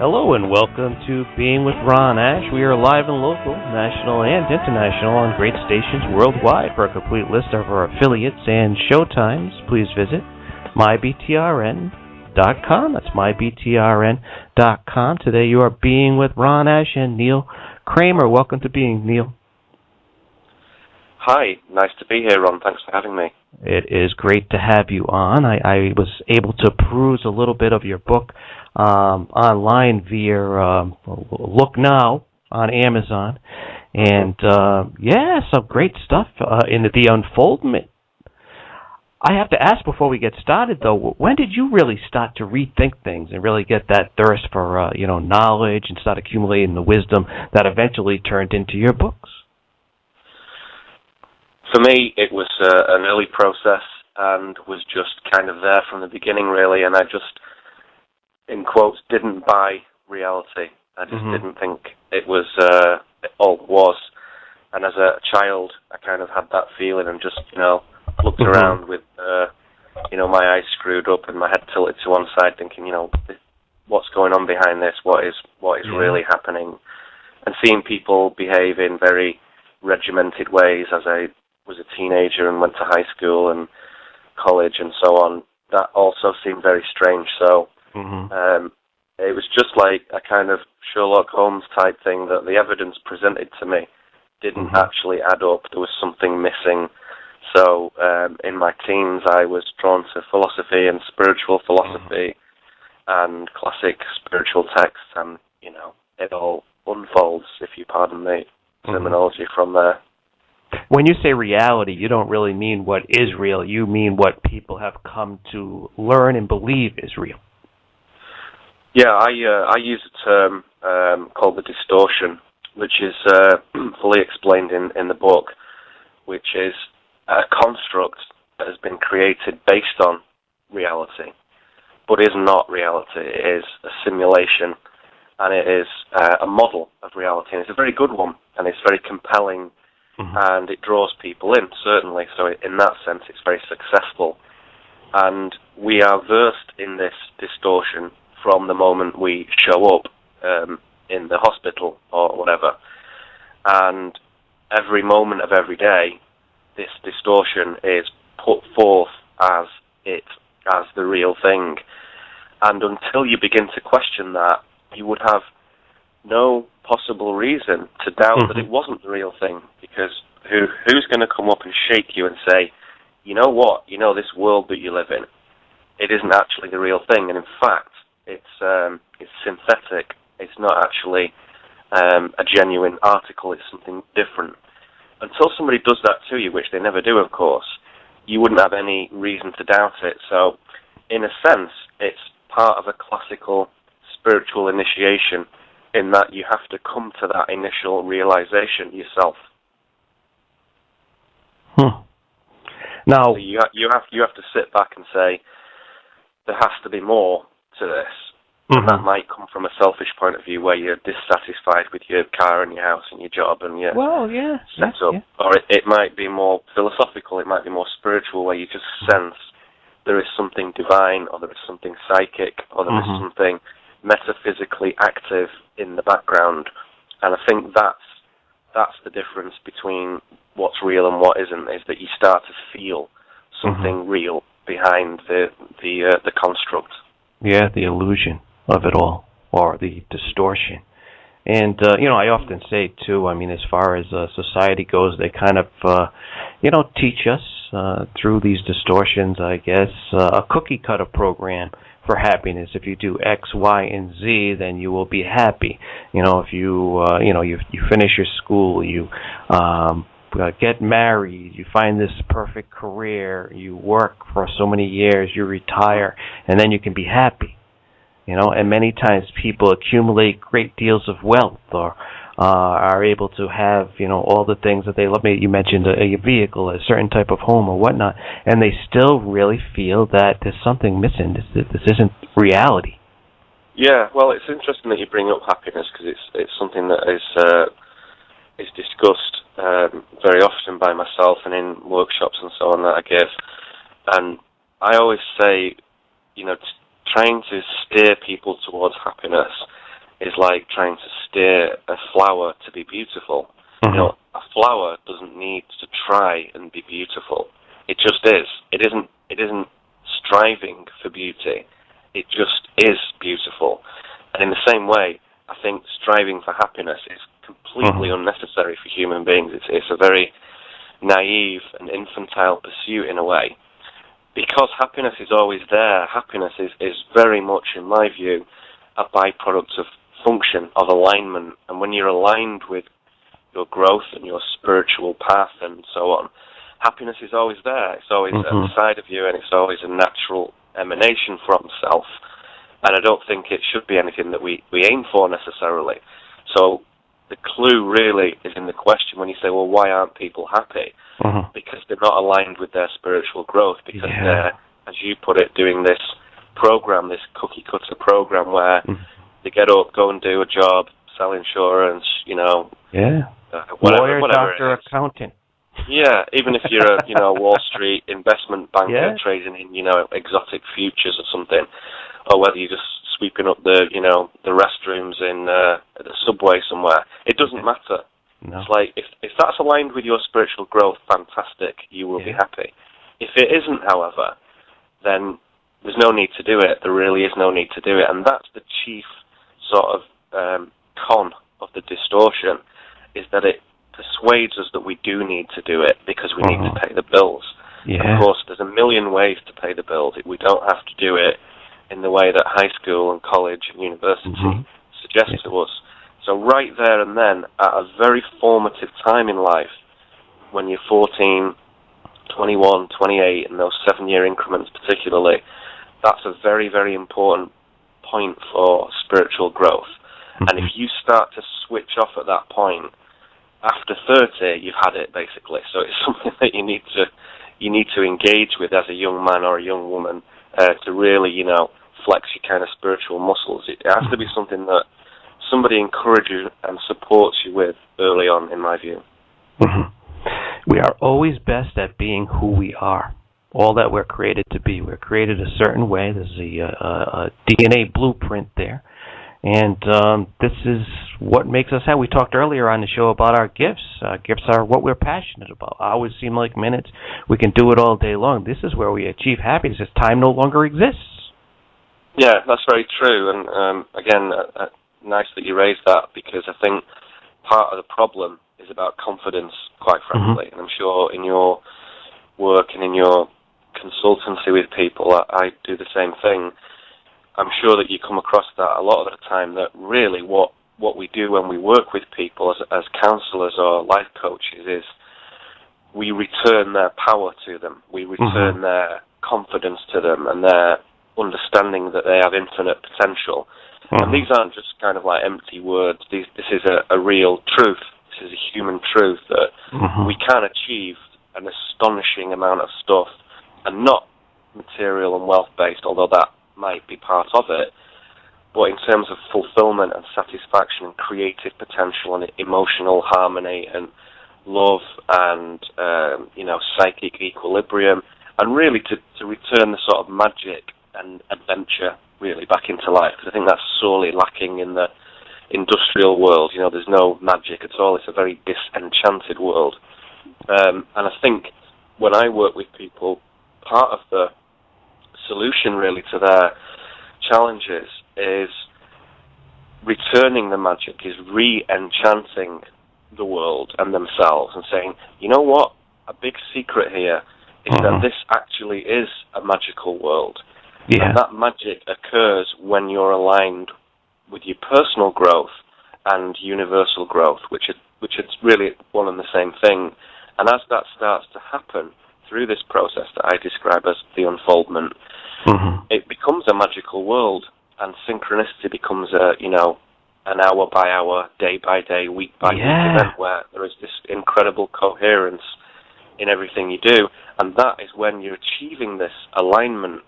Hello and welcome to Being with Ron Ash. We are live and local, national and international on great stations worldwide. For a complete list of our affiliates and showtimes, please visit mybtrn.com. That's mybtrn.com. Today you are Being with Ron Ash and Neil Kramer. Welcome to Being, Neil. Hi, nice to be here, Ron. Thanks for having me. It is great to have you on. I was able to peruse a little bit of your book online via Look Now on Amazon. And, some great stuff in the Unfoldment. I have to ask before we get started, though, when did you really start to rethink things and really get that thirst for, knowledge and start accumulating the wisdom that eventually turned into your books? For me, it was an early process and was just kind of there from the beginning, really, and I just, in quotes, didn't buy reality. I just didn't think it was all it was. And as a child, I kind of had that feeling and just, looked around with, my eyes screwed up and my head tilted to one side thinking, what's going on behind this? What is really happening? And seeing people behave in very regimented ways as I was a teenager and went to high school and college and so on, that also seemed very strange. So it was just like a kind of Sherlock Holmes type thing that the evidence presented to me didn't actually add up. There was something missing. So in my teens, I was drawn to philosophy and spiritual philosophy and classic spiritual texts, and, it all unfolds, if you pardon the terminology from there. When you say reality, you don't really mean what is real. You mean what people have come to learn and believe is real. Yeah, I use a term called the distortion, which is fully explained in the book, which is a construct that has been created based on reality, but is not reality. It is a simulation, and it is a model of reality, and it's a very good one, and it's very compelling, and it draws people in, certainly. So in that sense, it's very successful. And we are versed in this distortion from the moment we show up in the hospital or whatever. And every moment of every day, this distortion is put forth as the real thing. And until you begin to question that, you would have no possible reason to doubt that it wasn't the real thing, because who's going to come up and shake you and say, you know what, this world that you live in, it isn't actually the real thing, and in fact, it's synthetic, it's not actually a genuine article, it's something different. Until somebody does that to you, which they never do, of course, you wouldn't have any reason to doubt it. So, in a sense, it's part of a classical spiritual initiation, in that you have to come to that initial realization yourself. Now, so you have to sit back and say, there has to be more to this. And that might come from a selfish point of view, where you're dissatisfied with your car and your house and your job and your setup. Yeah. Or it might be more philosophical, it might be more spiritual, where you just sense there is something divine, or there is something psychic, or there is something metaphysically active in the background. And I think that's the difference between what's real and what isn't, is that you start to feel something real behind the construct. Yeah, the illusion of it all, or the distortion. And, I often say, too, as far as society goes, they kind of, teach us through these distortions, I guess, a cookie-cutter program for happiness. If you do X, Y, and Z, then you will be happy. If you, you finish your school, you get married, you find this perfect career, you work for so many years, you retire, and then you can be happy. And many times people accumulate great deals of wealth, or are able to have, all the things that they love. You mentioned a vehicle, a certain type of home or whatnot, and they still really feel that there's something missing. This isn't reality. Yeah, well, it's interesting that you bring up happiness, because it's something that is discussed very often by myself and in workshops and so on that I give. And I always say, trying to steer people towards happiness is like trying to steer a flower to be beautiful. Mm-hmm. You know, a flower doesn't need to try and be beautiful. It just is. It isn't striving for beauty. It just is beautiful. And in the same way, I think striving for happiness is completely unnecessary for human beings. It's a very naive and infantile pursuit in a way. Because happiness is always there, happiness is very much, in my view, a byproduct of function, of alignment. And when you're aligned with your growth and your spiritual path and so on, happiness is always there. It's always at the side of you, and it's always a natural emanation from self. And I don't think it should be anything that we aim for necessarily. So the clue really is in the question when you say, well, why aren't people happy? Because they're not aligned with their spiritual growth, because they're, as you put it, doing this program, this cookie-cutter program where they get up, go and do a job, sell insurance, you know, lawyer, whatever doctor, accountant. Yeah, even if you're a Wall Street investment banker trading in, exotic futures or something, or whether you're just sweeping up the restrooms in the subway somewhere, it doesn't matter. No. It's like, if that's aligned with your spiritual growth, fantastic, you will be happy. If it isn't, however, then there's no need to do it. There really is no need to do it. And that's the chief sort of con of the distortion, is that it persuades us that we do need to do it because we need to pay the bills. Of course, there's a million ways to pay the bills. We don't have to do it in the way that high school and college and university suggests to us. So right there and then, at a very formative time in life, when you're 14, 21, 28, in those 7-year increments particularly, that's a very, very important point for spiritual growth. And if you start to switch off at that point, after 30, you've had it, basically. So it's something that you need to engage with as a young man or a young woman to really, flex your kind of spiritual muscles. It has to be something that somebody encourages and supports you with early on, in my view. We are always best at being who we are, all that we're created to be. We're created a certain way. There's a DNA blueprint there. And this is what makes us happy. We talked earlier on the show about our gifts. Gifts are what we're passionate about. Hours seem like minutes. We can do it all day long. This is where we achieve happiness. Time no longer exists. Yeah, that's very true. And again, nice that you raised that, because I think part of the problem is about confidence, quite frankly. And I'm sure in your work and in your consultancy with people, I do the same thing. I'm sure that you come across that a lot of the time, that really what we do when we work with people as counselors or life coaches is we return their power to them. We return their confidence to them and their understanding that they have infinite potential. And these aren't just kind of like empty words. This is a real truth. This is a human truth that we can achieve an astonishing amount of stuff, and not material and wealth-based, although that might be part of it, but in terms of fulfillment and satisfaction and creative potential and emotional harmony and love and psychic equilibrium, and really to return the sort of magic and adventure really back into life, because I think that's sorely lacking in the industrial world. There's no magic at all. It's a very disenchanted world. And I think when I work with people, part of the solution really to their challenges is returning the magic, is re-enchanting the world and themselves and saying, you know what, a big secret here is that this actually is a magical world. And that magic occurs when you're aligned with your personal growth and universal growth, which is really one and the same thing. And as that starts to happen through this process that I describe as the unfoldment, it becomes a magical world, and synchronicity becomes an hour by hour, day by day, week by week event where there is this incredible coherence in everything you do, and that is when you're achieving this alignment.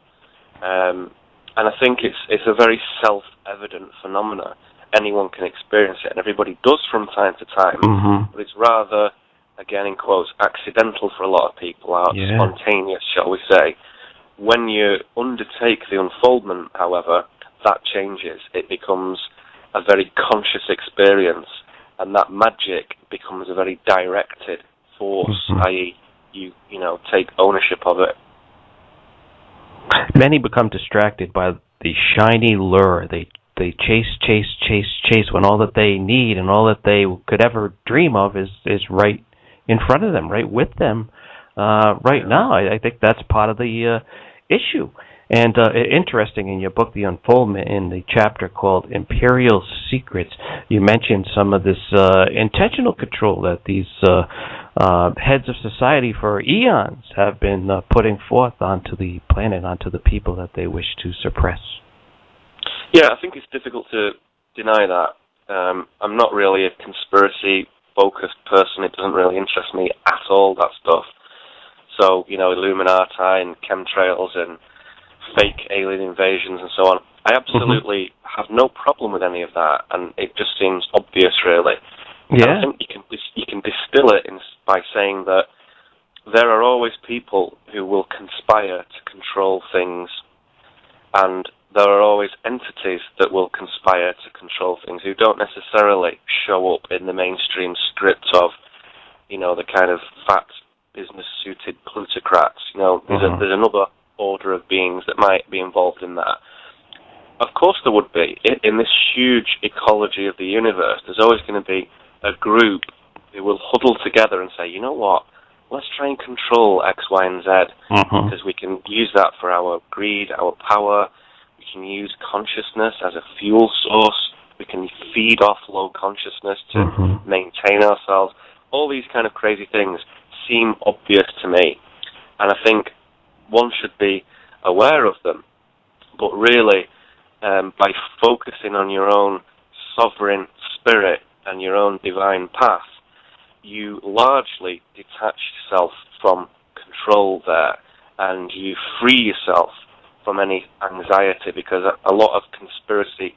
And I think it's a very self-evident phenomena. Anyone can experience it, and everybody does from time to time, but it's rather, again in quotes, accidental for a lot of people, spontaneous, shall we say. When you undertake the unfoldment, however, that changes. It becomes a very conscious experience, and that magic becomes a very directed force, i.e., you take ownership of it. Many become distracted by the shiny lure. They chase when all that they need and all that they could ever dream of is right in front of them, right with them, right now. I think that's part of the issue. And interesting, in your book, The Unfoldment, in the chapter called Imperial Secrets, you mentioned some of this intentional control that these heads of society for eons have been putting forth onto the planet, onto the people that they wish to suppress. Yeah, I think it's difficult to deny that. I'm not really a conspiracy-focused person. It doesn't really interest me at all, that stuff. So, Illuminati and chemtrails and fake alien invasions and so on. I absolutely have no problem with any of that, and it just seems obvious, really. Yeah. And I think you can distill it by saying that there are always people who will conspire to control things, and there are always entities that will conspire to control things who don't necessarily show up in the mainstream script of, the kind of fat, business-suited plutocrats. There's another order of beings that might be involved in that. Of course there would be. In this huge ecology of the universe, there's always going to be a group who will huddle together and say, you know what, let's try and control X, Y, and Z, because we can use that for our greed, our power. We can use consciousness as a fuel source. We can feed off low consciousness to maintain ourselves. All these kind of crazy things seem obvious to me, and I think one should be aware of them, but really by focusing on your own sovereign spirit and your own divine path, you largely detach yourself from control there, and you free yourself from any anxiety, because a lot of conspiracy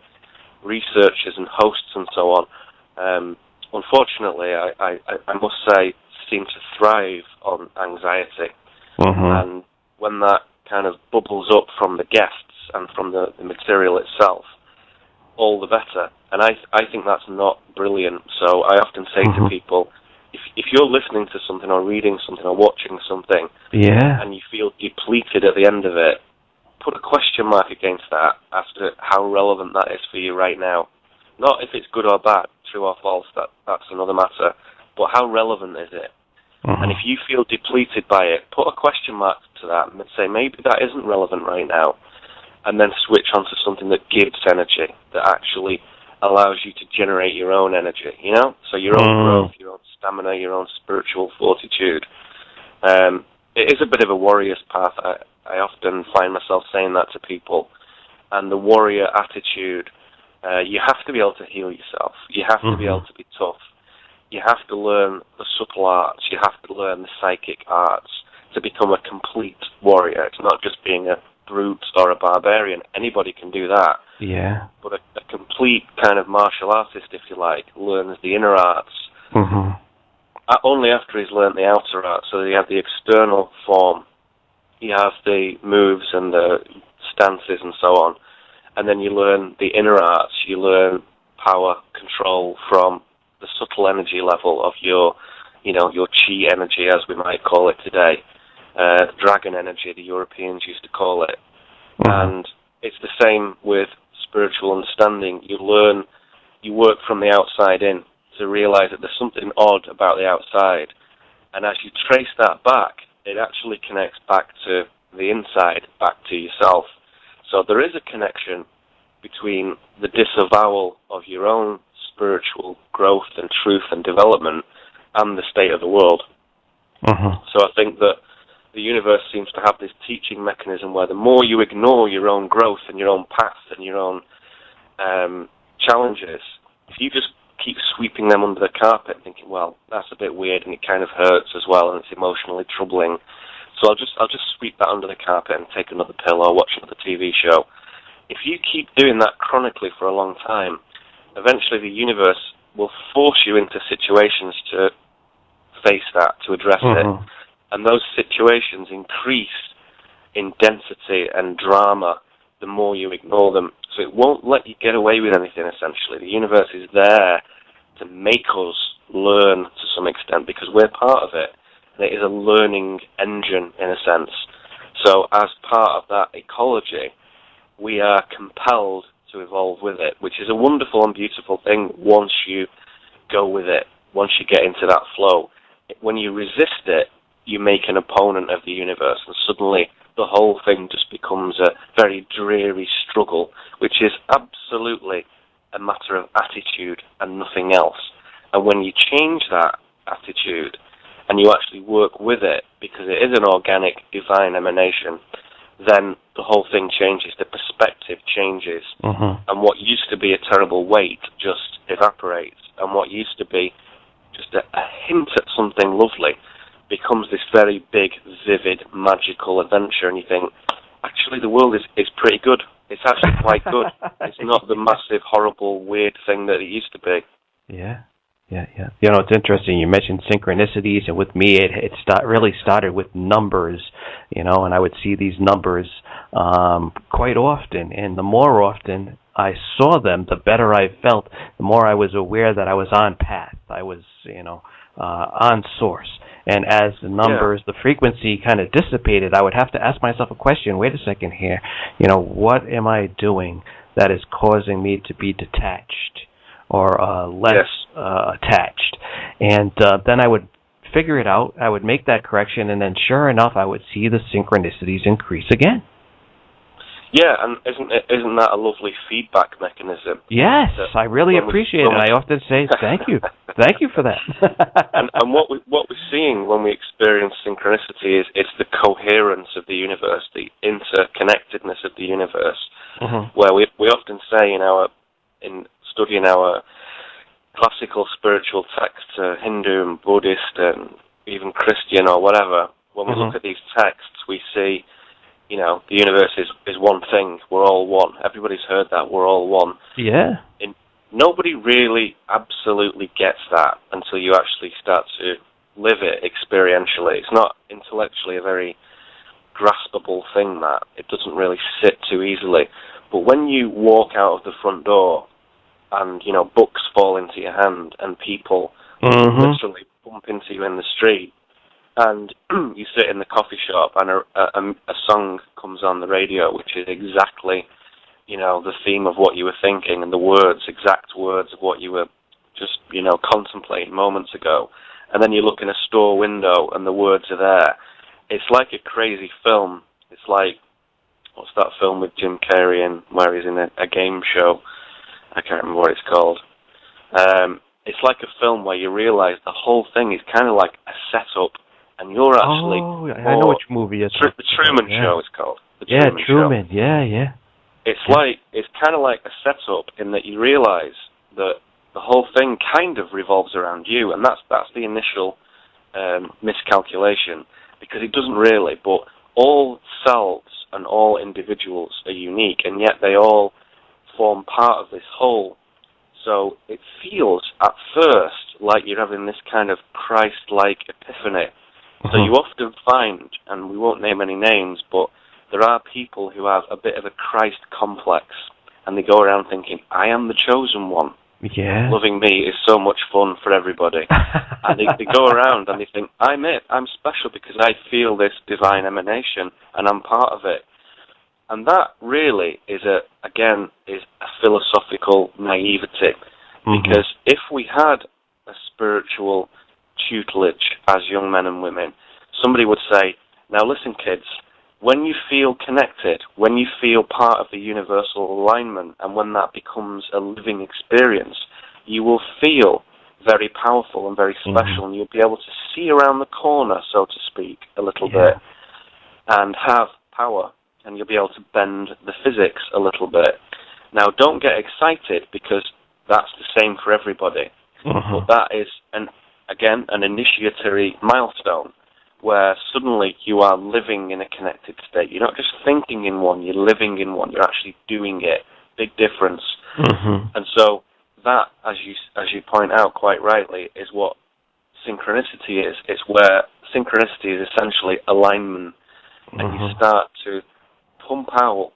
researchers and hosts and so on, unfortunately, I must say, seem to thrive on anxiety. And when that kind of bubbles up from the guests and from the material itself, all the better. And I think that's not brilliant. So I often say to people, if you're listening to something or reading something or watching something, and you feel depleted at the end of it, put a question mark against that as to how relevant that is for you right now. Not if it's good or bad, true or false, that's another matter, but how relevant is it? And if you feel depleted by it, put a question mark to that and say, maybe that isn't relevant right now, and then switch on to something that gives energy, that actually allows you to generate your own energy, So your own growth, your own stamina, your own spiritual fortitude. It is a bit of a warrior's path. I often find myself saying that to people. And the warrior attitude, you have to be able to heal yourself. You have to be able to be tough. You have to learn the subtle arts. You have to learn the psychic arts to become a complete warrior. It's not just being a brute or a barbarian. Anybody can do that. Yeah. But a complete kind of martial artist, if you like, learns the inner arts. Only after he's learned the outer arts. So you have the external form, you have the moves and the stances and so on, and then you learn the inner arts. You learn power, control from the subtle energy level of your chi energy, as we might call it today, dragon energy, the Europeans used to call it. And it's the same with spiritual understanding. You work from the outside in to realize that there's something odd about the outside, and as you trace that back, it actually connects back to the inside, back to yourself. So there is a connection between the disavowal of your own spiritual growth and truth and development and the state of the world. So I think that the universe seems to have this teaching mechanism where the more you ignore your own growth and your own path and your own challenges, if you just keep sweeping them under the carpet thinking, well, that's a bit weird and it kind of hurts as well and it's emotionally troubling, so I'll just sweep that under the carpet and take another pill or watch another TV show. If you keep doing that chronically for a long time, eventually the universe will force you into situations to face that, to address it. And those situations increase in density and drama the more you ignore them. So it won't let you get away with anything, essentially. The universe is there to make us learn to some extent because we're part of it. And it is a learning engine, in a sense. So as part of that ecology, we are compelled to evolve with it, which is a wonderful and beautiful thing once you go with it, once you get into that flow. When you resist it, you make an opponent of the universe, and suddenly the whole thing just becomes a very dreary struggle, which is absolutely a matter of attitude and nothing else. And when you change that attitude and you actually work with it, because it is an organic, divine emanation, then the whole thing changes, the perspective changes, and what used to be a terrible weight just evaporates, and what used to be just a hint at something lovely becomes this very big, vivid, magical adventure, and you think, actually the world is pretty good. It's actually quite good. It's not the massive, horrible, weird thing that it used to be. Yeah. You know, it's interesting. You mentioned synchronicities, and with me, it really started with numbers, you know, and I would see these numbers quite often, and the more often I saw them, the better I felt, the more I was aware that I was on path. I was, you know, on source. And as the numbers, the frequency kind of dissipated, I would have to ask myself a question. Wait a second here. You know, what am I doing that is causing me to be detached or less attached? And then I would figure it out. I would make that correction, and then sure enough, I would see the synchronicities increase again. Yeah, and isn't that a lovely feedback mechanism? Yes, I really appreciate it. I often say thank you. Thank you for that. and what we're seeing when we experience synchronicity is it's the coherence of the universe, the interconnectedness of the universe, where we often say in studying our classical spiritual texts, Hindu and Buddhist and even Christian or whatever, when we look at these texts, we see, you know, the universe is one thing. We're all one. Everybody's heard that. We're all one. Yeah. And nobody really absolutely gets that until you actually start to live it experientially. It's not intellectually a very graspable thing, that. It doesn't really sit too easily. But when you walk out of the front door and, you know, books fall into your hand and people literally bump into you in the street, and you sit in the coffee shop and a song comes on the radio, which is exactly, you know, the theme of what you were thinking and the words, exact words of what you were just, you know, contemplating moments ago. And then you look in a store window and the words are there. It's like a crazy film. It's like, what's that film with Jim Carrey in where he's in a game show? I can't remember what it's called. It's like a film where you realize the whole thing is kind of like a setup, and you're actually... Oh, I know which movie it's The Truman Show is called. Truman. Yeah. It's like, it's kind of like a setup in that you realize that the whole thing kind of revolves around you, and that's the initial miscalculation, because it doesn't really, but all selves and all individuals are unique, and yet they all form part of this whole. So it feels at first like you're having this kind of Christ-like epiphany. So you often find, and we won't name any names, but there are people who have a bit of a Christ complex, and they go around thinking, I am the chosen one. Yeah. Loving me is so much fun for everybody. And they go around and they think, I'm it. I'm special because I feel this divine emanation and I'm part of it. And that really is a philosophical naivety. Because if we had a spiritual tutelage as young men and women, somebody would say, now listen kids, when you feel connected, when you feel part of the universal alignment, and when that becomes a living experience, you will feel very powerful and very special, and you'll be able to see around the corner, so to speak, a little bit, and have power, and you'll be able to bend the physics a little bit. Now, don't get excited, because that's the same for everybody. But that is, an initiatory milestone, where suddenly you are living in a connected state. You're not just thinking in one, you're living in one, you're actually doing it. Big difference. And so that, as you point out quite rightly, is what synchronicity is. It's where synchronicity is essentially alignment, and you start to pump out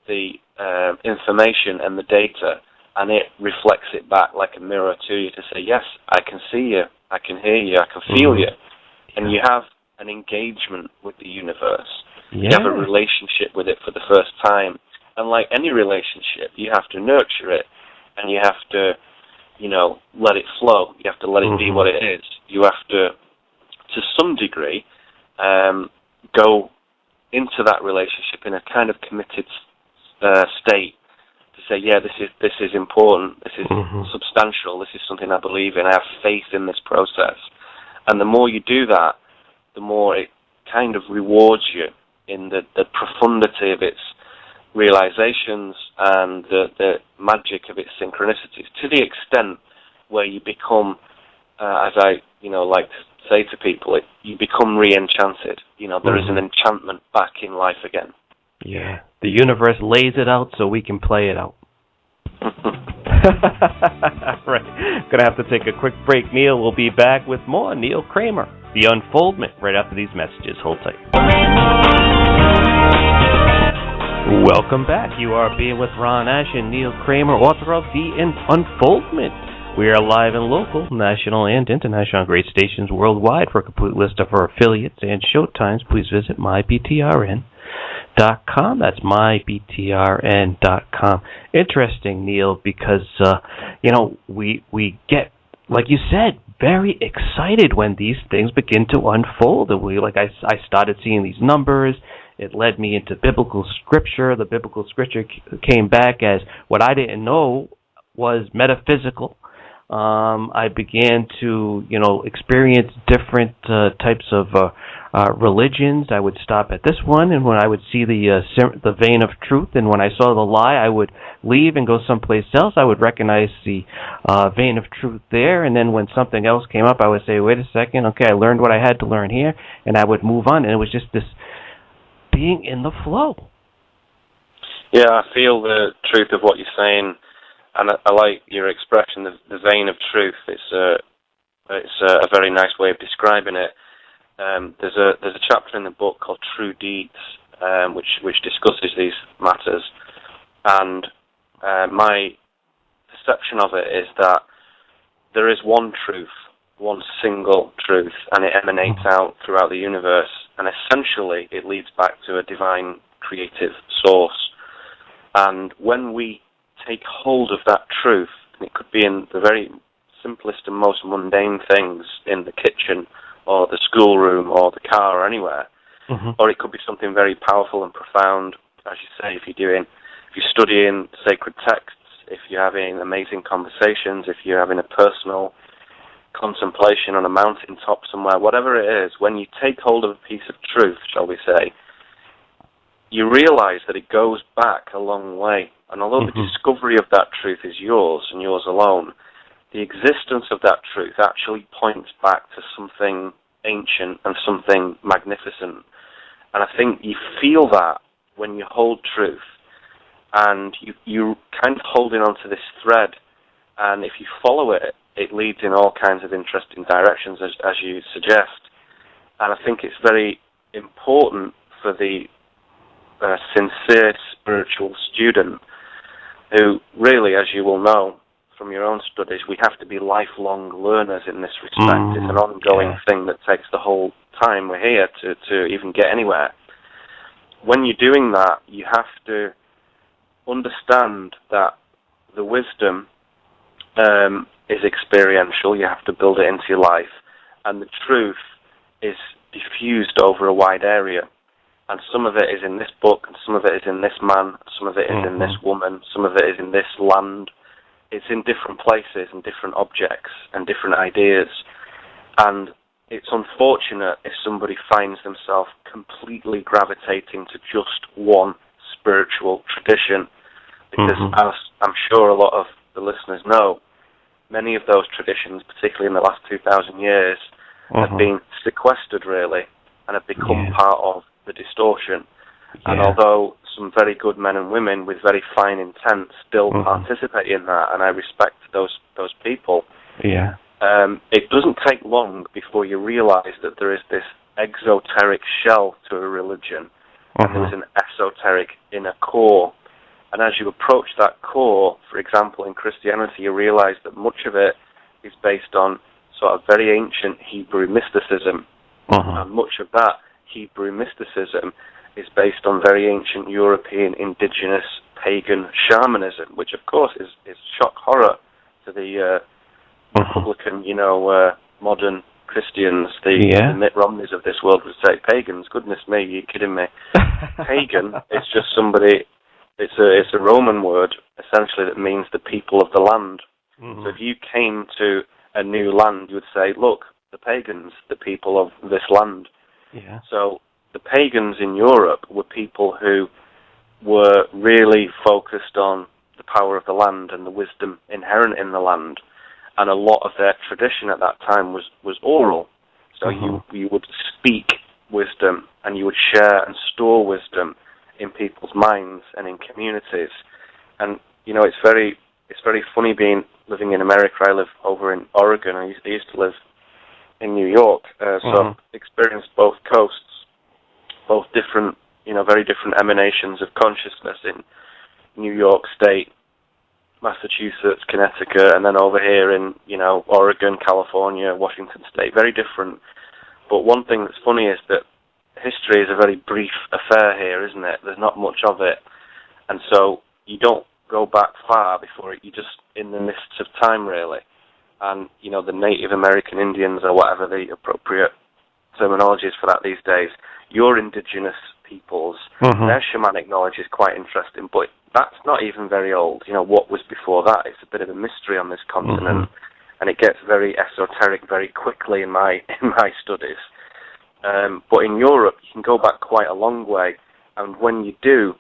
the information and the data, and it reflects it back like a mirror to you to say, yes, I can see you, I can hear you, I can feel you. And you have an engagement with the universe. You have a relationship with it for the first time. And like any relationship, you have to nurture it, and you have to, let it flow. You have to let it be what it is. You have to some degree, go into that relationship in a kind of committed state to say, yeah, this is important, this is substantial, this is something I believe in, I have faith in this process. And the more you do that, the more it kind of rewards you in the profundity of its realizations and the magic of its synchronicities, to the extent where you become, as I like to say to people, you become re-enchanted. There is an enchantment back in life again. Yeah, the universe lays it out so we can play it out. Right. Gonna have to take a quick break, Neil. We'll be back with more Neil Kramer, The Unfoldment, right after these messages. Hold tight. Welcome back. You are being with Ron Ash and Neil Kramer, author of The Unfoldment. We are live and local, national and international on great stations worldwide. For a complete list of our affiliates and show times, please visit mybtrn.com. That's mybtrn.com. Interesting, Neil, because we get, like you said, very excited when these things begin to unfold. And I started seeing these numbers. It led me into biblical scripture. The biblical scripture came back as what I didn't know was metaphysical. I began to, experience different types of religions. I would stop at this one, and when I would see the vein of truth, and when I saw the lie, I would leave and go someplace else. I would recognize the vein of truth there, and then when something else came up, I would say, wait a second, okay, I learned what I had to learn here, and I would move on, and it was just this being in the flow. Yeah, I feel the truth of what you're saying. And I like your expression, the vein of truth. It's a very nice way of describing it. There's a chapter in the book called True Deeds, which discusses these matters. And my perception of it is that there is one truth, one single truth, and it emanates out throughout the universe. And essentially, it leads back to a divine creative source. And when we take hold of that truth, and it could be in the very simplest and most mundane things in the kitchen or the schoolroom or the car or anywhere, or it could be something very powerful and profound, as you say, if you're studying sacred texts, if you're having amazing conversations, if you're having a personal contemplation on a mountaintop somewhere, whatever it is, when you take hold of a piece of truth, shall we say, you realize that it goes back a long way. And although the discovery of that truth is yours and yours alone, the existence of that truth actually points back to something ancient and something magnificent. And I think you feel that when you hold truth, and you kind of holding on to this thread, and if you follow it, it leads in all kinds of interesting directions, as you suggest. And I think it's very important for the sincere spiritual student, who really, as you will know from your own studies, we have to be lifelong learners in this respect. It's an ongoing thing that takes the whole time we're here to even get anywhere. When you're doing that, you have to understand that the wisdom is experiential. You have to build it into your life, and the truth is diffused over a wide area. And some of it is in this book, and some of it is in this man, some of it is in this woman, some of it is in this land. It's in different places and different objects and different ideas. And it's unfortunate if somebody finds themselves completely gravitating to just one spiritual tradition, because as I'm sure a lot of the listeners know, many of those traditions, particularly in the last 2,000 years, have been sequestered, really, and have become part of the distortion. And although some very good men and women with very fine intent still participate in that, and I respect those people, it doesn't take long before you realize that there is this exoteric shell to a religion, and there is an esoteric inner core. And as you approach that core, for example, in Christianity, you realize that much of it is based on sort of very ancient Hebrew mysticism. And much of that Hebrew mysticism is based on very ancient European indigenous pagan shamanism, which of course is shock horror to the Republican, modern Christians, the Mitt Romneys of this world would say pagans. Goodness me, you're kidding me. Pagan is just somebody. It's a Roman word essentially that means the people of the land. So if you came to a new land, you would say, look, the pagans, the people of this land. Yeah. So the pagans in Europe were people who were really focused on the power of the land and the wisdom inherent in the land. And a lot of their tradition at that time was oral. So you would speak wisdom and you would share and store wisdom in people's minds and in communities. And, it's very funny living in America. I live over in Oregon. I used to live in New York. So I've experienced both coasts, both different, very different emanations of consciousness in New York State, Massachusetts, Connecticut, and then over here in, Oregon, California, Washington State. Very different. But one thing that's funny is that history is a very brief affair here, isn't it? There's not much of it. And so you don't go back far before you're just in the mists of time, really. And, the Native American Indians, or whatever the appropriate terminology is for that these days, your indigenous peoples, their shamanic knowledge is quite interesting, but that's not even very old. What was before that? It's a bit of a mystery on this continent, and it gets very esoteric very quickly in my studies. But in Europe, you can go back quite a long way, and when you do,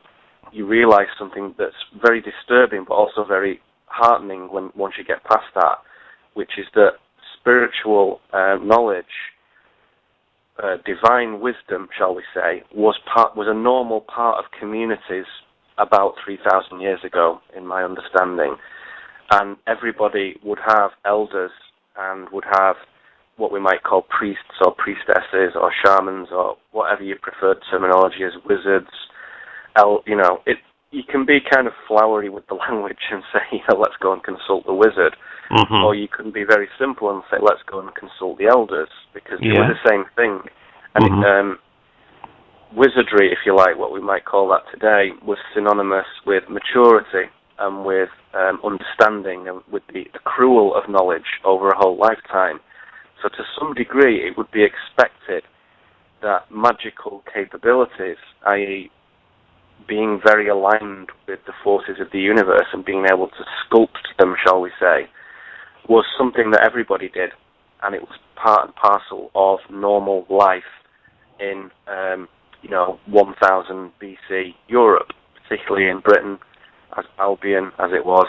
you realize something that's very disturbing, but also very heartening once you get past that, which is that spiritual knowledge, divine wisdom, shall we say, was a normal part of communities about 3,000 years ago, in my understanding. And everybody would have elders and would have what we might call priests or priestesses or shamans or whatever your preferred terminology is, wizards. You can be kind of flowery with the language and say, let's go and consult the wizard. Or you can be very simple and say, let's go and consult the elders, because they were the same thing. And wizardry, if you like, what we might call that today, was synonymous with maturity and with understanding and with the accrual of knowledge over a whole lifetime. So to some degree, it would be expected that magical capabilities, i.e. being very aligned with the forces of the universe and being able to sculpt them, shall we say, was something that everybody did. And it was part and parcel of normal life in 1000 BC Europe, particularly in Britain, as Albion as it was,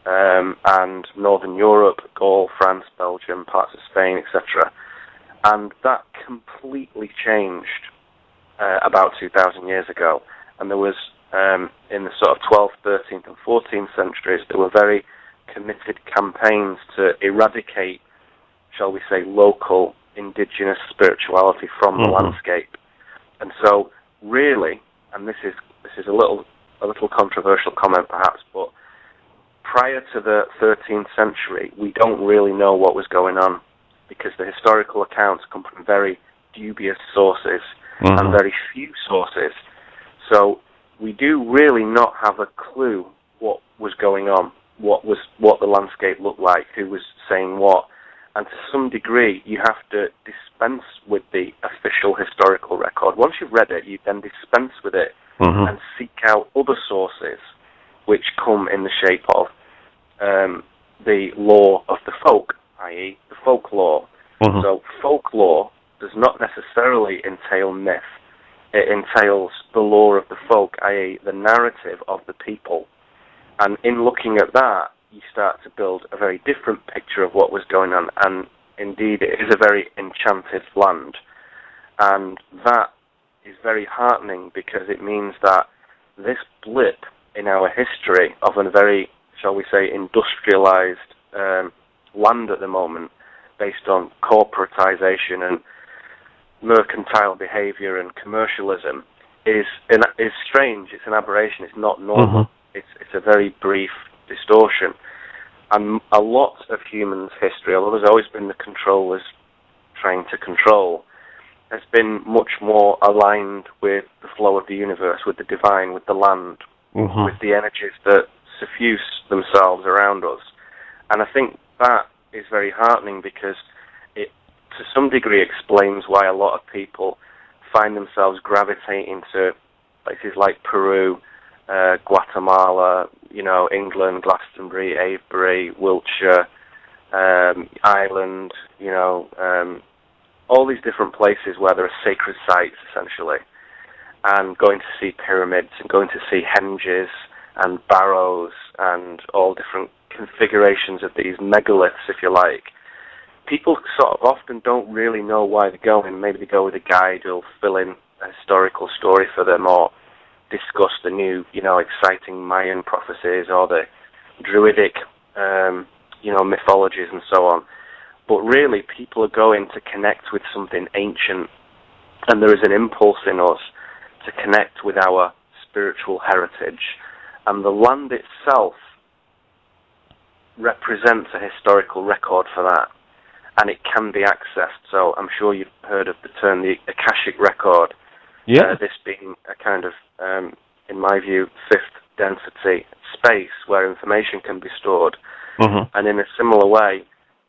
and Northern Europe, Gaul, France, Belgium, parts of Spain, etc. And that completely changed about 2,000 years ago. And there was, in the sort of 12th, 13th and 14th centuries, there were very committed campaigns to eradicate, shall we say, local indigenous spirituality from the landscape. And so, really, and this is a little controversial comment perhaps, but prior to the 13th century, we don't really know what was going on, because the historical accounts come from very dubious sources and very few sources. So we do really not have a clue what was going on, what the landscape looked like, who was saying what. And to some degree, you have to dispense with the official historical record. Once you've read it, you then dispense with it and seek out other sources, which come in the shape of the law of the folk, i.e. the folklore. So folklore does not necessarily entail myth. It entails the lore of the folk, i.e. the narrative of the people. And in looking at that, you start to build a very different picture of what was going on. And indeed, it is a very enchanted land. And that is very heartening, because it means that this blip in our history of a very, shall we say, industrialized land at the moment, based on corporatization and mercantile behavior and commercialism, is strange. It's an aberration. It's not normal. It's a very brief distortion. And a lot of humans' history, although there's always been the controllers trying to control, has been much more aligned with the flow of the universe, with the divine, with the land, with the energies that suffuse themselves around us. And I think that is very heartening because it, to some degree, explains why a lot of people find themselves gravitating to places like Peru, Guatemala, England, Glastonbury, Avebury, Wiltshire, Ireland, all these different places where there are sacred sites, essentially, and going to see pyramids and going to see henges and barrows and all different configurations of these megaliths, if you like. People sort of often don't really know why they're going. Maybe they go with a guide who'll fill in a historical story for them or discuss the new, exciting Mayan prophecies or the Druidic, mythologies and so on. But really, people are going to connect with something ancient, and there is an impulse in us to connect with our spiritual heritage. And the land itself represents a historical record for that, and it can be accessed. So I'm sure you've heard of the term the Akashic record. Yeah. This being a kind of, in my view, fifth density space where information can be stored. And in a similar way,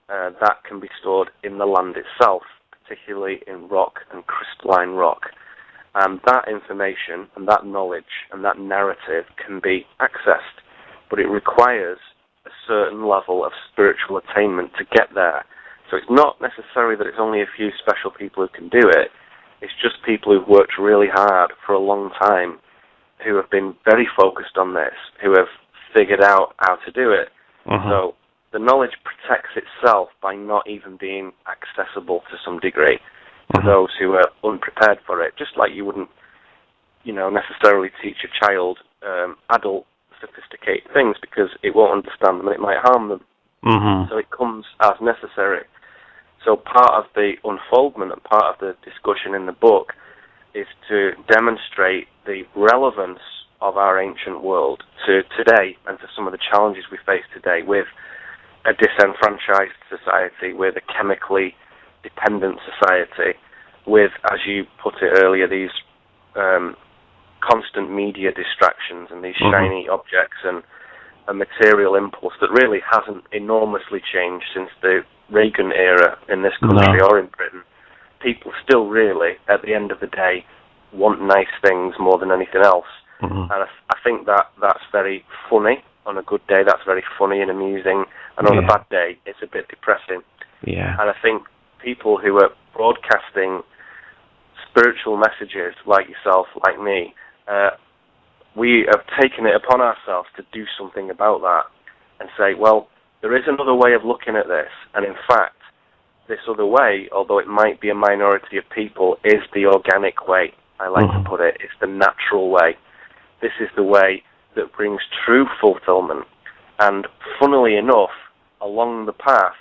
that can be stored in the land itself, particularly in rock and crystalline rock. And that information and that knowledge and that narrative can be accessed, but it requires a certain level of spiritual attainment to get there. So it's not necessarily that it's only a few special people who can do it. It's just people who've worked really hard for a long time, who have been very focused on this, who have figured out how to do it. So the knowledge protects itself by not even being accessible to some degree to those who are unprepared for it. Just like you wouldn't, necessarily teach a child adult sophisticated things because it won't understand them and it might harm them. So it comes as necessary. So part of the unfoldment and part of the discussion in the book is to demonstrate the relevance of our ancient world to today and to some of the challenges we face today with a disenfranchised society, with a chemically dependent society, with, as you put it earlier, these constant media distractions and these shiny objects and a material impulse that really hasn't enormously changed since the Reagan era in this country or in Britain. People still really, at the end of the day, want nice things more than anything else. And I think that's very funny. On a good day, that's very funny and amusing. And on a bad day, it's a bit depressing. And I think people who are broadcasting spiritual messages like yourself, like me, we have taken it upon ourselves to do something about that and say, well, there is another way of looking at this. And in fact, this other way, although it might be a minority of people, is the organic way, I like to put it. It's the natural way. This is the way that brings true fulfillment. And funnily enough, along the path,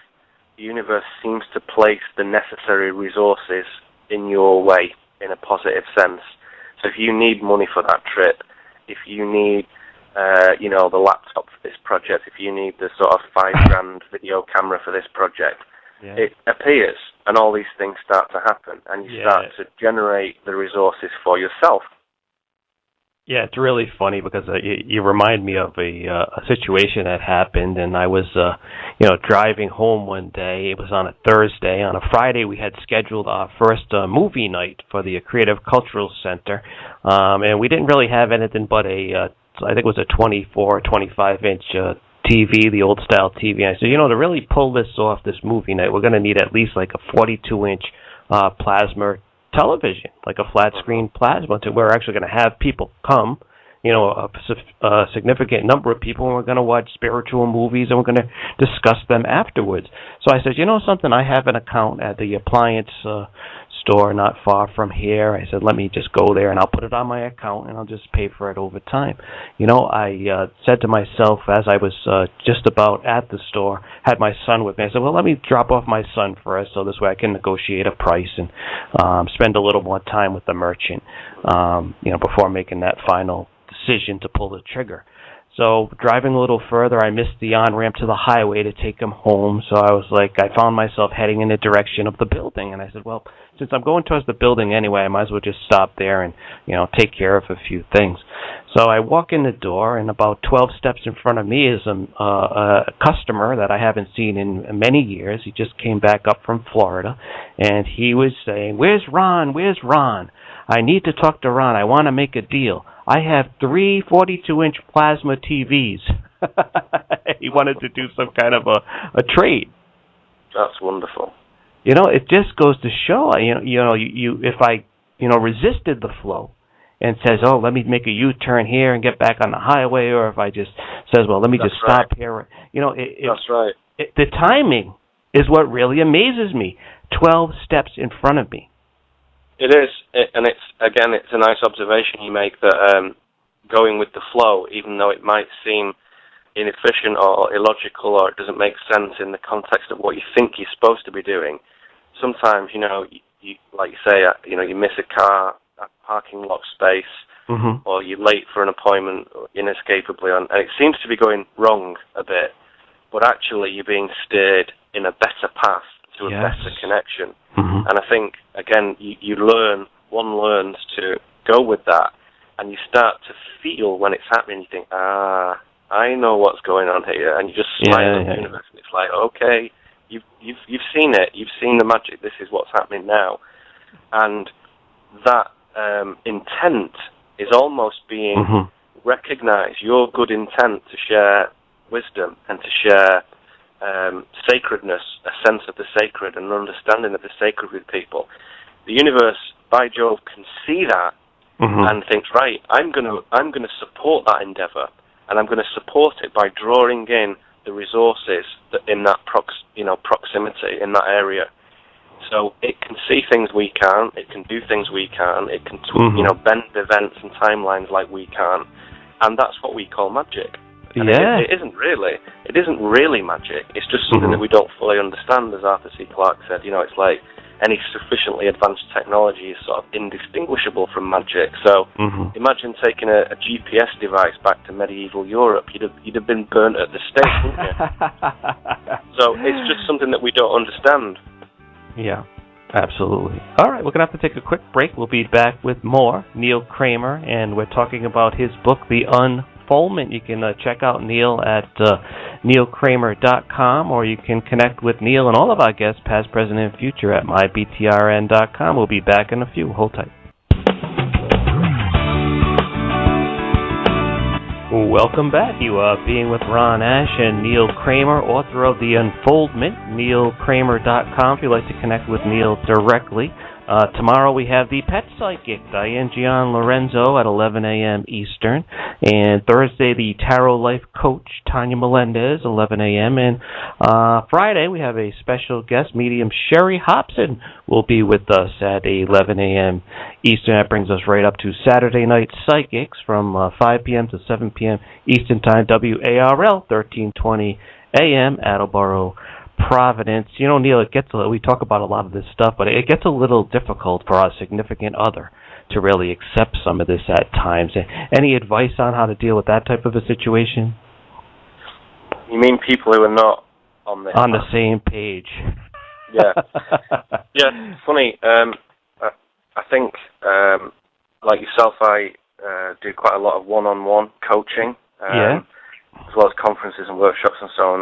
the universe seems to place the necessary resources in your way in a positive sense. So if you need money for that trip, if you need, the laptop for this project, if you need the sort of $5,000 video camera for this project, it appears, and all these things start to happen, and you start to generate the resources for yourself. Yeah, it's really funny because you remind me of a situation that happened, and I was, driving home one day. It was on a Thursday. On a Friday, we had scheduled our first movie night for the Creative Cultural Center, and we didn't really have anything but I think it was a 24, 25-inch TV, the old-style TV. And I said, to really pull this off, this movie night, we're going to need at least like a 42-inch plasma television, like a flat-screen plasma. We're actually going to have people come, a significant number of people, and we're going to watch spiritual movies, and we're going to discuss them afterwards. So I said, something, I have an account at the appliance store not far from here. I said, let me just go there, and I'll put it on my account, and I'll just pay for it over time. I said to myself as I was just about at the store, had my son with me, I said, well, let me drop off my son first so this way I can negotiate a price and spend a little more time with the merchant, before making that final decision to pull the trigger. So driving a little further, I missed the on-ramp to the highway to take him home. So I was like, I found myself heading in the direction of the building. And I said, well, since I'm going towards the building anyway, I might as well just stop there and, take care of a few things. So I walk in the door, and about 12 steps in front of me is a customer that I haven't seen in many years. He just came back up from Florida, and he was saying, "Where's Ron? Where's Ron? I need to talk to Ron. I want to make a deal. I have 3 42-inch plasma TVs." He wanted to do some kind of a trade. That's wonderful. It just goes to show, if I, resisted the flow and says, "Oh, let me make a U-turn here and get back on the highway," or if I just says, "Well, let me just stop here," that's right. The timing is what really amazes me. 12 steps in front of me. It is, and it's a nice observation you make that going with the flow, even though it might seem inefficient or illogical, or it doesn't make sense in the context of what you think you're supposed to be doing. Sometimes, you like you say, you miss a car, a parking lot space, or you're late for an appointment inescapably, and it seems to be going wrong a bit, but actually you're being steered in a better path to a better connection. And I think, again, one learns to go with that, and you start to feel when it's happening, you think, I know what's going on here, and you just smile at the universe, and it's like, okay, you've seen it, you've seen the magic, this is what's happening now. And that intent is almost being recognized, your good intent to share wisdom and to share sacredness, a sense of the sacred and an understanding of the sacred with people. The universe, by Jove, can see that and thinks, right, I'm going to support that endeavor, and I'm going to support it by drawing in the resources that in that proximity in that area. So it can see things we can't, it can do things we can't, it can bend events and timelines like we can't, and that's what we call magic. And it isn't really magic. It's just something that we don't fully understand, as Arthur C. Clarke said. It's like any sufficiently advanced technology is sort of indistinguishable from magic. So imagine taking a GPS device back to medieval Europe. You'd have been burnt at the stake, wouldn't you? So it's just something that we don't understand. Yeah, absolutely. All right, we're going to have to take a quick break. We'll be back with more Neil Kramer, and we're talking about his book, The Unfoldment. You can check out Neil at neilkramer.com, or you can connect with Neil and all of our guests, past, present, and future, at mybtrn.com. We'll be back in a few. Hold tight. Welcome back. You are being with Ron Ash and Neil Kramer, author of The Unfoldment, neilkramer.com, if you'd like to connect with Neil directly. Tomorrow we have the Pet Psychic, Diane Gian Lorenzo, at 11 a.m. Eastern. And Thursday, the Tarot Life Coach, Tanya Melendez, 11 a.m. And Friday, we have a special guest, medium Sherry Hobson, will be with us at 11 a.m. Eastern. That brings us right up to Saturday Night Psychics from 5 p.m. to 7 p.m. Eastern Time, WARL, 1320 a.m., Attleboro, Providence. Neil, we talk about a lot of this stuff, but it gets a little difficult for our significant other to really accept some of this at times. Any advice on how to deal with that type of a situation? You mean people who are not on the same page? Yeah. Yeah, funny. I think, like yourself, I do quite a lot of one-on-one coaching. As well as conferences and workshops and so on.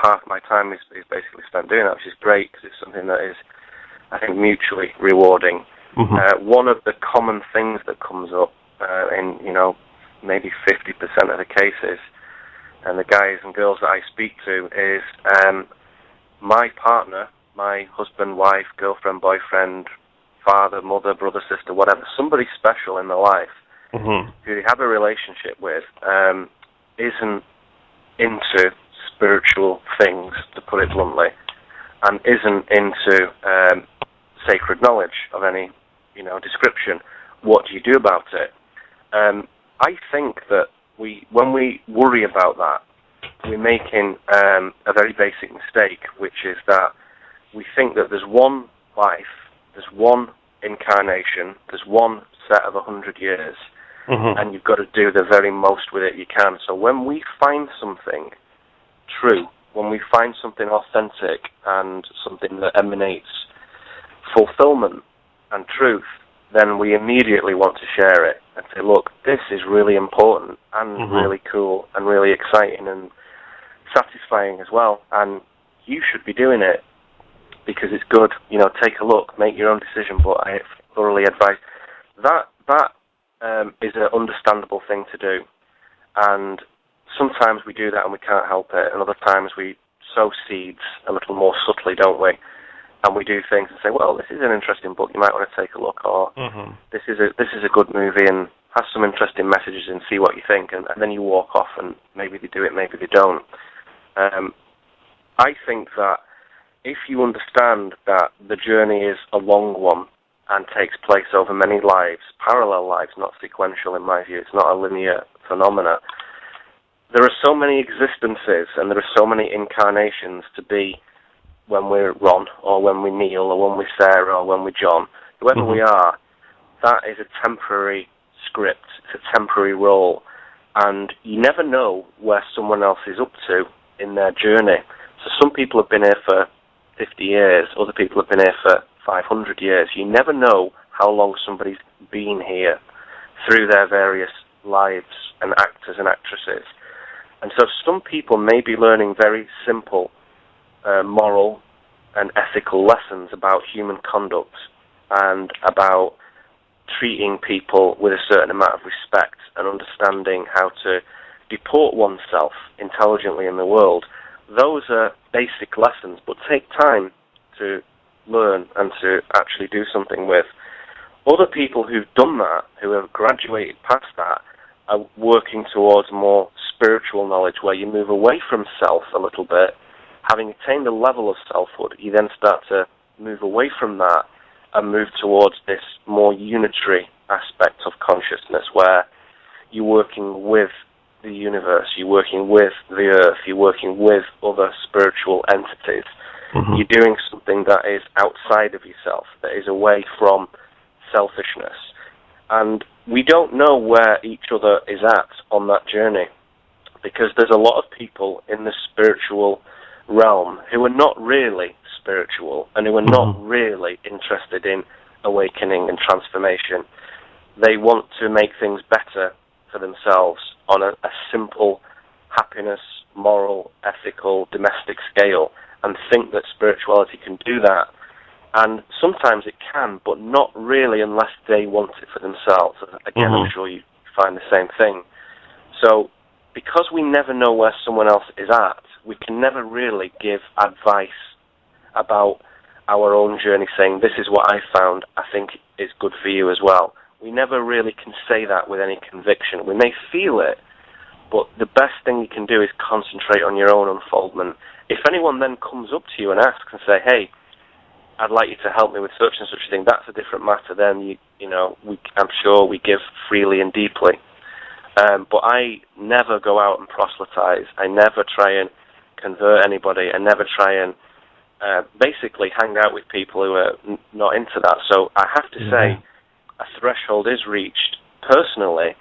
Half my time is basically spent doing that, which is great because it's something that is, I think, mutually rewarding. One of the common things that comes up in, maybe 50% of the cases, and the guys and girls that I speak to, is my partner, my husband, wife, girlfriend, boyfriend, father, mother, brother, sister, whatever, somebody special in their life who they have a relationship with, isn't into spiritual things, to put it bluntly, and isn't into sacred knowledge of any, description. What do you do about it? I think that when we worry about that, we're making a very basic mistake, which is that we think that there's one life, there's one incarnation, there's one set of 100 years, and you've got to do the very most with it you can. So when we find something true, when we find something authentic and something that emanates fulfillment and truth, then we immediately want to share it and say, look, this is really important and really cool and really exciting and satisfying as well, and you should be doing it because it's good. You know, take a look, make your own decision, but I thoroughly advise that is an understandable thing to do, and sometimes we do that and we can't help it, and other times we sow seeds a little more subtly, don't we? And we do things and say, well, this is an interesting book, you might want to take a look, or this is a good movie and has some interesting messages and see what you think, and then you walk off and maybe they do it, maybe they don't. I think that if you understand that the journey is a long one and takes place over many lives, parallel lives, not sequential in my view, it's not a linear phenomena, there are so many existences and there are so many incarnations to be when we're Ron, or when we're Neil, or when we're Sarah, or when we're John, whoever we are, that is a temporary script, it's a temporary role, and you never know where someone else is up to in their journey. So some people have been here for 50 years, other people have been here for 500 years. You never know how long somebody's been here through their various lives and actors and actresses. And so some people may be learning very simple moral and ethical lessons about human conduct and about treating people with a certain amount of respect and understanding how to deport oneself intelligently in the world. Those are basic lessons, but take time to learn and to actually do something with. Other people who've done that, who have graduated past that, are working towards more spiritual knowledge where you move away from self a little bit. Having attained a level of selfhood, you then start to move away from that and move towards this more unitary aspect of consciousness where you're working with the universe, you're working with the earth, you're working with other spiritual entities. You're doing something that is outside of yourself, that is away from selfishness. And we don't know where each other is at on that journey, because there's a lot of people in the spiritual realm who are not really spiritual and who are not really interested in awakening and transformation. They want to make things better for themselves on a simple happiness, moral, ethical, domestic scale, and think that spirituality can do that. And sometimes it can, but not really unless they want it for themselves. Again, I'm sure you find the same thing. So because we never know where someone else is at, we can never really give advice about our own journey, saying, this is what I found, I think is good for you as well. We never really can say that with any conviction. We may feel it, but the best thing you can do is concentrate on your own unfoldment. If anyone then comes up to you and asks and say, hey, I'd like you to help me with such and such a thing, that's a different matter. Then, I'm sure we give freely and deeply. But I never go out and proselytize. I never try and convert anybody. I never try and basically hang out with people who are not into that. So I have to say a threshold is reached personally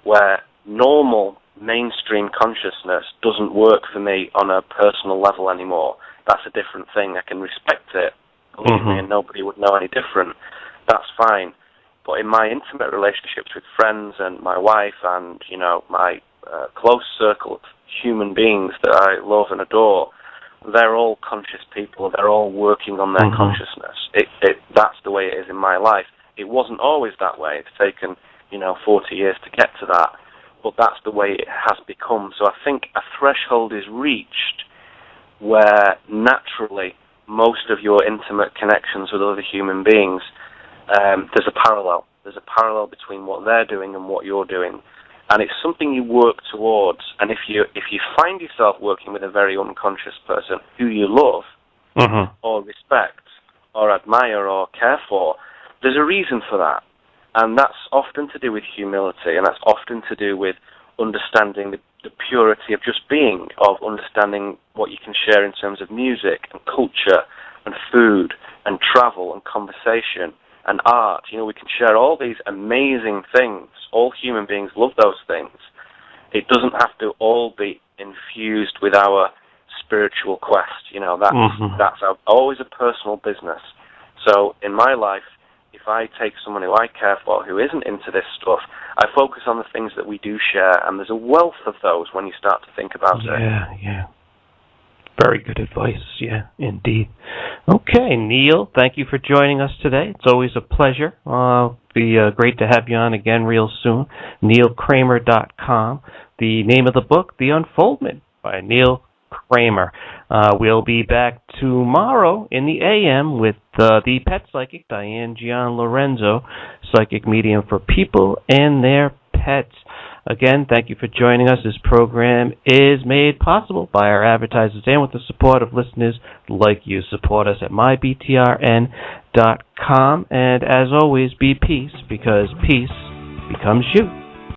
where normal mainstream consciousness doesn't work for me on a personal level anymore. That's a different thing. I can respect it, believe me, and nobody would know any different. That's fine. But in my intimate relationships with friends and my wife and, my close circle of human beings that I love and adore, they're all conscious people. They're all working on their consciousness. That's the way it is in my life. It wasn't always that way. It's taken, 40 years to get to that. But that's the way it has become. So I think a threshold is reached where naturally most of your intimate connections with other human beings, there's a parallel. There's a parallel between what they're doing and what you're doing. And it's something you work towards. And if you find yourself working with a very unconscious person who you love or respect or admire or care for, there's a reason for that. And that's often to do with humility, and that's often to do with understanding the purity of just being, of understanding what you can share in terms of music and culture and food and travel and conversation and art. You know, we can share all these amazing things. All human beings love those things. It doesn't have to all be infused with our spiritual quest. You know, that's always a personal business. So in my life, if I take someone who I care for who isn't into this stuff, I focus on the things that we do share, and there's a wealth of those when you start to think about it. Yeah. Very good advice, yeah, indeed. Okay, Neil, thank you for joining us today. It's always a pleasure. Be great to have you on again real soon. NeilKramer.com. The name of the book, The Unfoldment by Neil Kramer. We'll be back tomorrow in the AM with the pet psychic, Diane Gian Lorenzo, psychic medium for people and their pets. Again, thank you for joining us. This program is made possible by our advertisers and with the support of listeners like you. Support us at mybtrn.com. And as always, be peace, because peace becomes you.